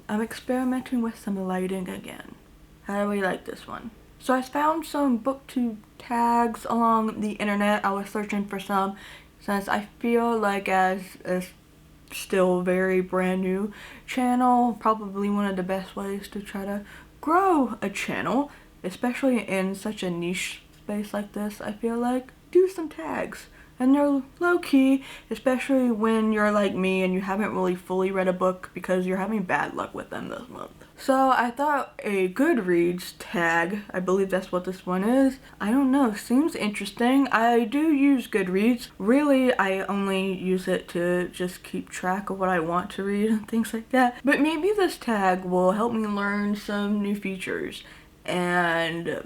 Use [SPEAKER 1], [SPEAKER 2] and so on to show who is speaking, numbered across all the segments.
[SPEAKER 1] I'm experimenting with some lighting again. How do we like this one? So I found some booktube tags along the internet. I was searching for some since I feel like as a still very brand new channel, probably one of the best ways to try to grow a channel, especially in such a niche space like this, I feel like, do some tags. And they're low-key, especially when you're like me and you haven't really fully read a book because you're having bad luck with them this month. So I thought a Goodreads tag, I believe that's what this one is, I don't know, seems interesting. I do use Goodreads. Really, I only use it to just keep track of what I want to read and things like that. But maybe this tag will help me learn some new features and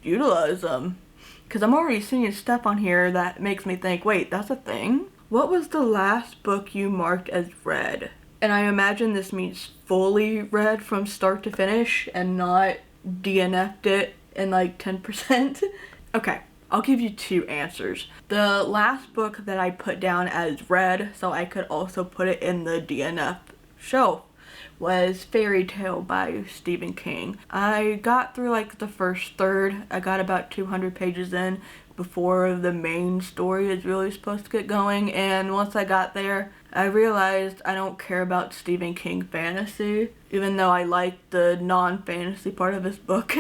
[SPEAKER 1] utilize them. Because I'm already seeing stuff on here that makes me think, wait, that's a thing? What was the last book you marked as read? And I imagine this means fully read from start to finish and not DNF'd it in like 10%. Okay, I'll give you two answers. The last book that I put down as read, so I could also put it in the DNF shelf, was Fairy Tale by Stephen King. I got through like the first third. I got about 200 pages in before the main story is really supposed to get going, and once I got there, I realized I don't care about Stephen King fantasy, even though I like the non-fantasy part of his book.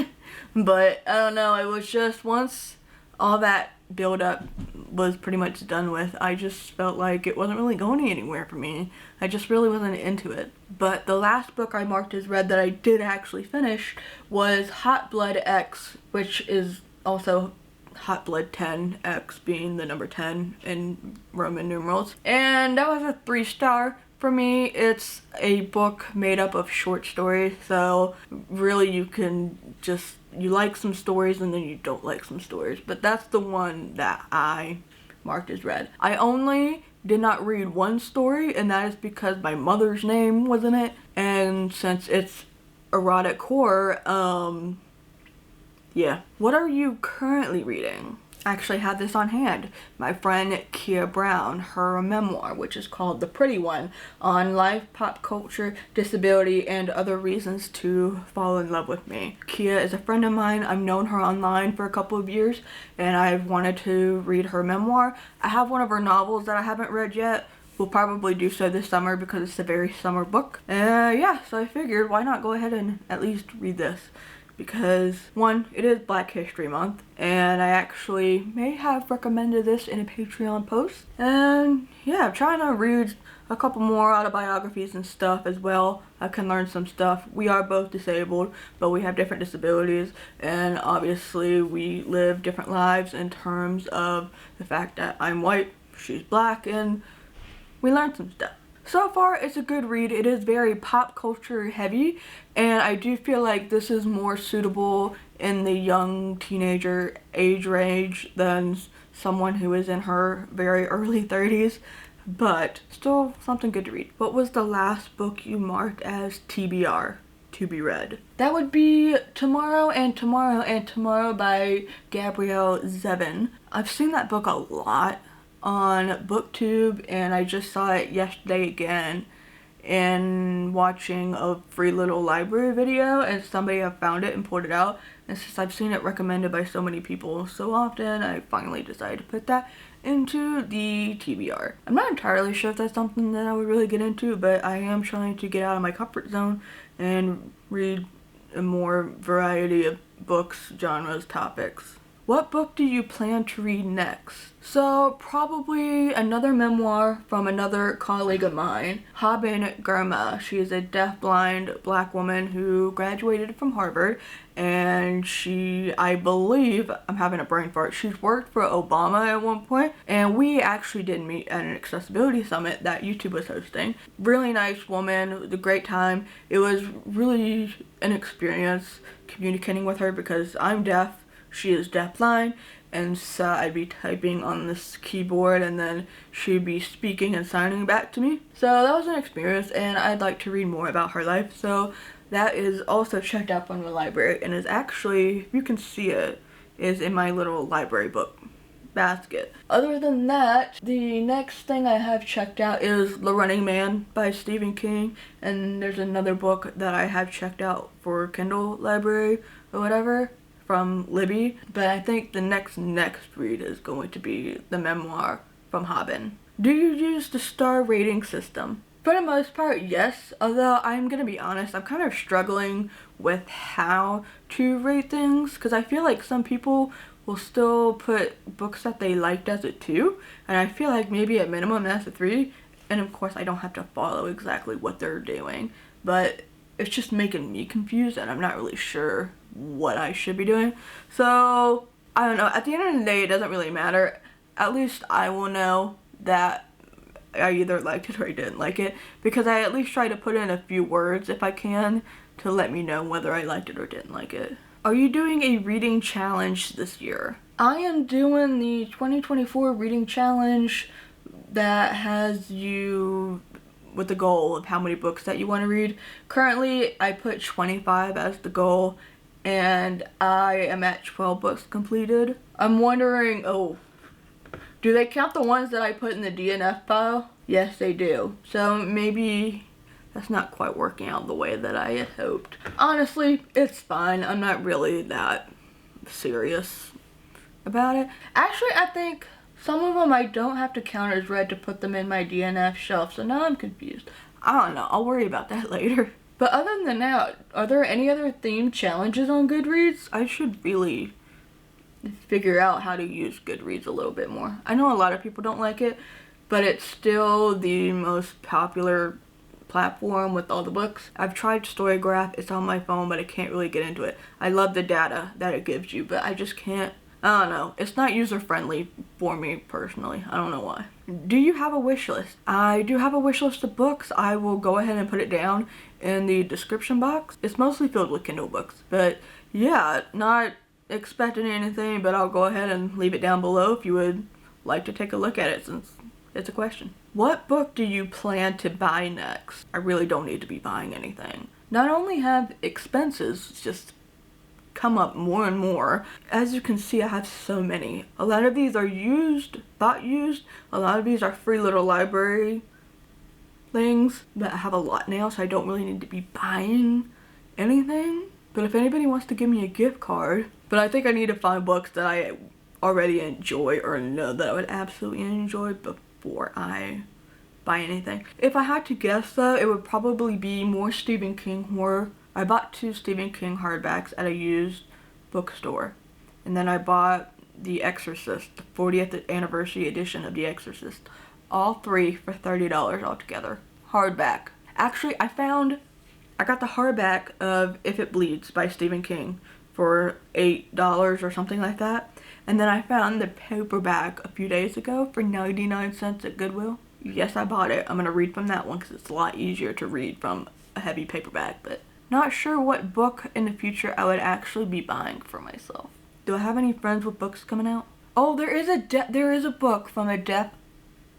[SPEAKER 1] But I don't know, it was just once all that build up was pretty much done with, I just felt like it wasn't really going anywhere for me. I just really wasn't into it. But the last book I marked as read that I did actually finish was Hot Blood X, which is also Hot Blood 10, X being the number 10 in Roman numerals. And that was a 3-star for me. It's a book made up of short stories, so really you can just, you like some stories and then you don't like some stories. But that's the one that I marked as read. I only did not read one story, and that is because my mother's name was in it, and since it's erotic horror, yeah. What are you currently reading? I actually have this on hand. My friend Kia Brown, her memoir, which is called The Pretty One, on life, pop culture, disability, and other reasons to fall in love with me. Kia is a friend of mine. I've known her online for a couple of years, and I've wanted to read her memoir. I have one of her novels that I haven't read yet. We'll probably do so this summer because it's a very summer book. Yeah, so I figured why not go ahead and at least read this. Because one, it is Black History Month, and I actually may have recommended this in a Patreon post. And yeah, I'm trying to read a couple more autobiographies and stuff as well. I can learn some stuff. We are both disabled, but we have different disabilities, and obviously we live different lives in terms of the fact that I'm white, she's black, and we learn some stuff. So far, it's a good read. It is very pop culture heavy, and I do feel like this is more suitable in the young teenager age range than someone who is in her very early 30s, but still something good to read. What was the last book you marked as TBR, to be read? That would be Tomorrow and Tomorrow and Tomorrow by Gabrielle Zevin. I've seen that book a lot on BookTube, and I just saw it yesterday again in watching a free little library video, and somebody have found it and pulled it out, and since I've seen it recommended by so many people so often, I finally decided to put that into the TBR. I'm not entirely sure if that's something that I would really get into, but I am trying to get out of my comfort zone and read a more variety of books, genres, topics. What book do you plan to read next? So probably another memoir from another colleague of mine, Haben Girma. She is a deafblind black woman who graduated from Harvard, and she, I believe, I'm having a brain fart, she's worked for Obama at one point, and we actually did meet at an accessibility summit that YouTube was hosting. Really nice woman, it was a great time. It was really an experience communicating with her because I'm deaf. She is deafblind, and so I'd be typing on this keyboard and then she'd be speaking and signing back to me. So that was an experience, and I'd like to read more about her life. So that is also checked out from the library, and is actually, if you can see it, is in my little library book basket. Other than that, the next thing I have checked out is The Running Man by Stephen King, and there's another book that I have checked out for Kindle library or whatever from Libby, but I think the next read is going to be the memoir from Haben. Do you use the star rating system? For the most part, yes, although I'm gonna be honest, I'm kind of struggling with how to rate things, because I feel like some people will still put books that they liked as a 2, and I feel like maybe at minimum that's a 3, and of course I don't have to follow exactly what they're doing, but it's just making me confused and I'm not really sure what I should be doing. So, I don't know, at the end of the day it doesn't really matter. At least I will know that I either liked it or I didn't like it, because I at least try to put in a few words if I can to let me know whether I liked it or didn't like it. Are you doing a reading challenge this year? I am doing the 2024 reading challenge that has you with the goal of how many books that you want to read. Currently, I put 25 as the goal, and I am at 12 books completed. I'm wondering, do they count the ones that I put in the DNF file? Yes, they do. So maybe that's not quite working out the way that I had hoped. Honestly, it's fine. I'm not really that serious about it. Actually, I think some of them I don't have to count as read to put them in my DNF shelf, so now I'm confused. I don't know. I'll worry about that later. But other than that, are there any other themed challenges on Goodreads? I should really figure out how to use Goodreads a little bit more. I know a lot of people don't like it, but it's still the most popular platform with all the books. I've tried Storygraph, it's on my phone, but I can't really get into it. I love the data that it gives you, but I just can't, I don't know. It's not user friendly for me personally. I don't know why. Do you have a wish list? I do have a wish list of books. I will go ahead and put it down in the description box. It's mostly filled with Kindle books, but yeah, not expecting anything, but I'll go ahead and leave it down below if you would like to take a look at it, since it's a question. What book do you plan to buy next? I really don't need to be buying anything. Not only have expenses just come up more and more, as you can see I have so many. A lot of these are bought used, a lot of these are free little library things, but I have a lot now, so I don't really need to be buying anything. But if anybody wants to give me a gift card, but I think I need to find books that I already enjoy or know that I would absolutely enjoy before I buy anything. If I had to guess though, it would probably be more Stephen King horror. I bought 2 Stephen King hardbacks at a used bookstore, and then I bought The Exorcist, the 40th anniversary edition of The Exorcist. All 3 for $30 altogether. Hardback. Actually, I got the hardback of If It Bleeds by Stephen King for $8 or something like that. And then I found the paperback a few days ago for 99 cents at Goodwill. Yes, I bought it. I'm going to read from that one because it's a lot easier to read from a heavy paperback, but not sure what book in the future I would actually be buying for myself. Do I have any friends with books coming out? Oh, there is a book from a deaf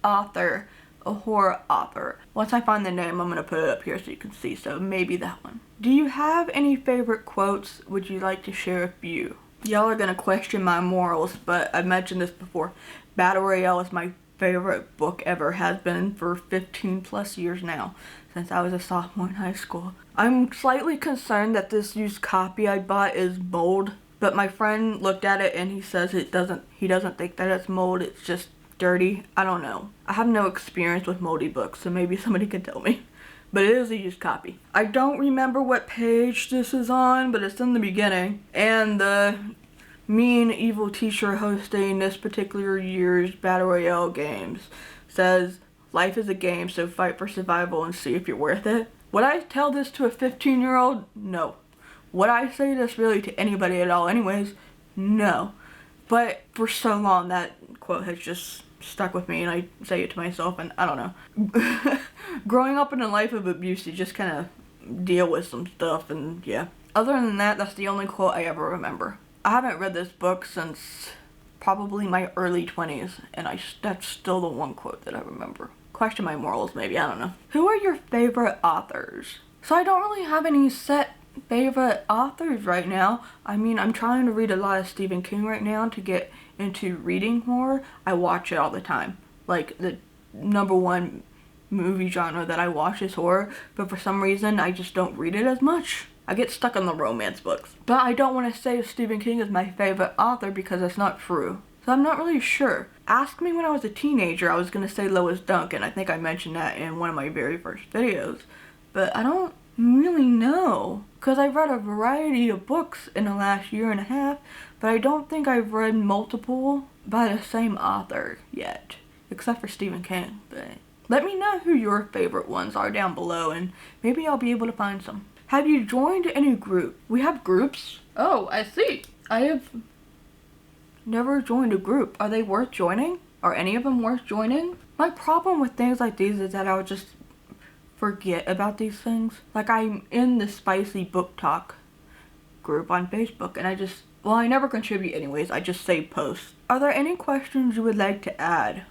[SPEAKER 1] author, a horror author. Once I find the name, I'm going to put it up here so you can see, so maybe that one. Do you have any favorite quotes? Would you like to share a few? Y'all are going to question my morals, but I've mentioned this before. Battle Royale is my favorite book ever, has been for 15 plus years now, since I was a sophomore in high school. I'm slightly concerned that this used copy I bought is mold, but my friend looked at it and he says he doesn't think that it's mold, it's just dirty. I don't know. I have no experience with moldy books, so maybe somebody can tell me. But it is a used copy. I don't remember what page this is on, but it's in the beginning. And the mean evil teacher hosting this particular year's Battle Royale games says, "Life is a game, so fight for survival and see if you're worth it." Would I tell this to a 15-year-old? No. Would I say this really to anybody at all anyways? No. But for so long that quote has just stuck with me, and I say it to myself, and I don't know. Growing up in a life of abuse, you just kind of deal with some stuff, and yeah. Other than that, that's the only quote I ever remember. I haven't read this book since probably my early 20s, and that's still the one quote that I remember. Question my morals, maybe, I don't know. Who are your favorite authors? So I don't really have any set favorite authors right now. I mean, I'm trying to read a lot of Stephen King right now to get into reading horror, I watch it all the time. Like, the number one movie genre that I watch is horror, but for some reason I just don't read it as much. I get stuck on the romance books. But I don't want to say Stephen King is my favorite author because that's not true. So I'm not really sure. Ask me when I was a teenager, I was going to say Lois Duncan. I think I mentioned that in one of my very first videos. But I don't really know. Because I've read a variety of books in the last year and a half, but I don't think I've read multiple by the same author yet. Except for Stephen King. But let me know who your favorite ones are down below, and maybe I'll be able to find some. Have you joined any group? We have groups? Oh, I see. I have never joined a group. Are they worth joining? Are any of them worth joining? My problem with things like these is that I would just forget about these things. Like, I'm in the Spicy Book Talk group on Facebook, and I never contribute anyways. I just save posts. Are there any questions you would like to add?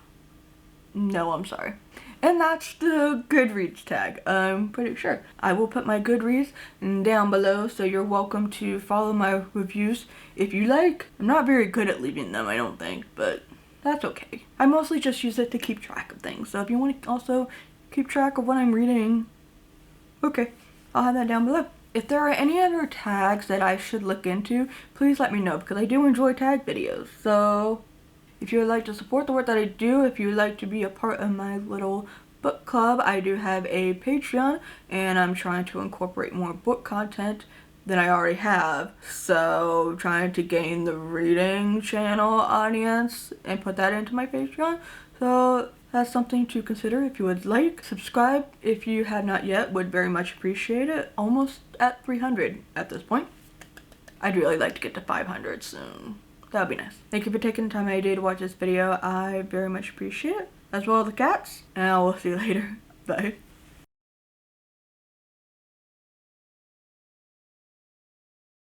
[SPEAKER 1] No, I'm sorry. And that's the Goodreads tag, I'm pretty sure. I will put my Goodreads down below, so you're welcome to follow my reviews if you like. I'm not very good at leaving them, I don't think, but that's okay. I mostly just use it to keep track of things, so if you want to also keep track of what I'm reading, okay, I'll have that down below. If there are any other tags that I should look into, please let me know, because I do enjoy tag videos, so if you would like to support the work that I do, if you would like to be a part of my little book club, I do have a Patreon, and I'm trying to incorporate more book content than I already have. So, trying to gain the reading channel audience and put that into my Patreon. So, that's something to consider if you would like. Subscribe if you have not yet, would very much appreciate it. Almost at 300 at this point. I'd really like to get to 500 soon. That would be nice. Thank you for taking the time out of your day to watch this video. I very much appreciate it. As well as the cats. And I will see you later. Bye.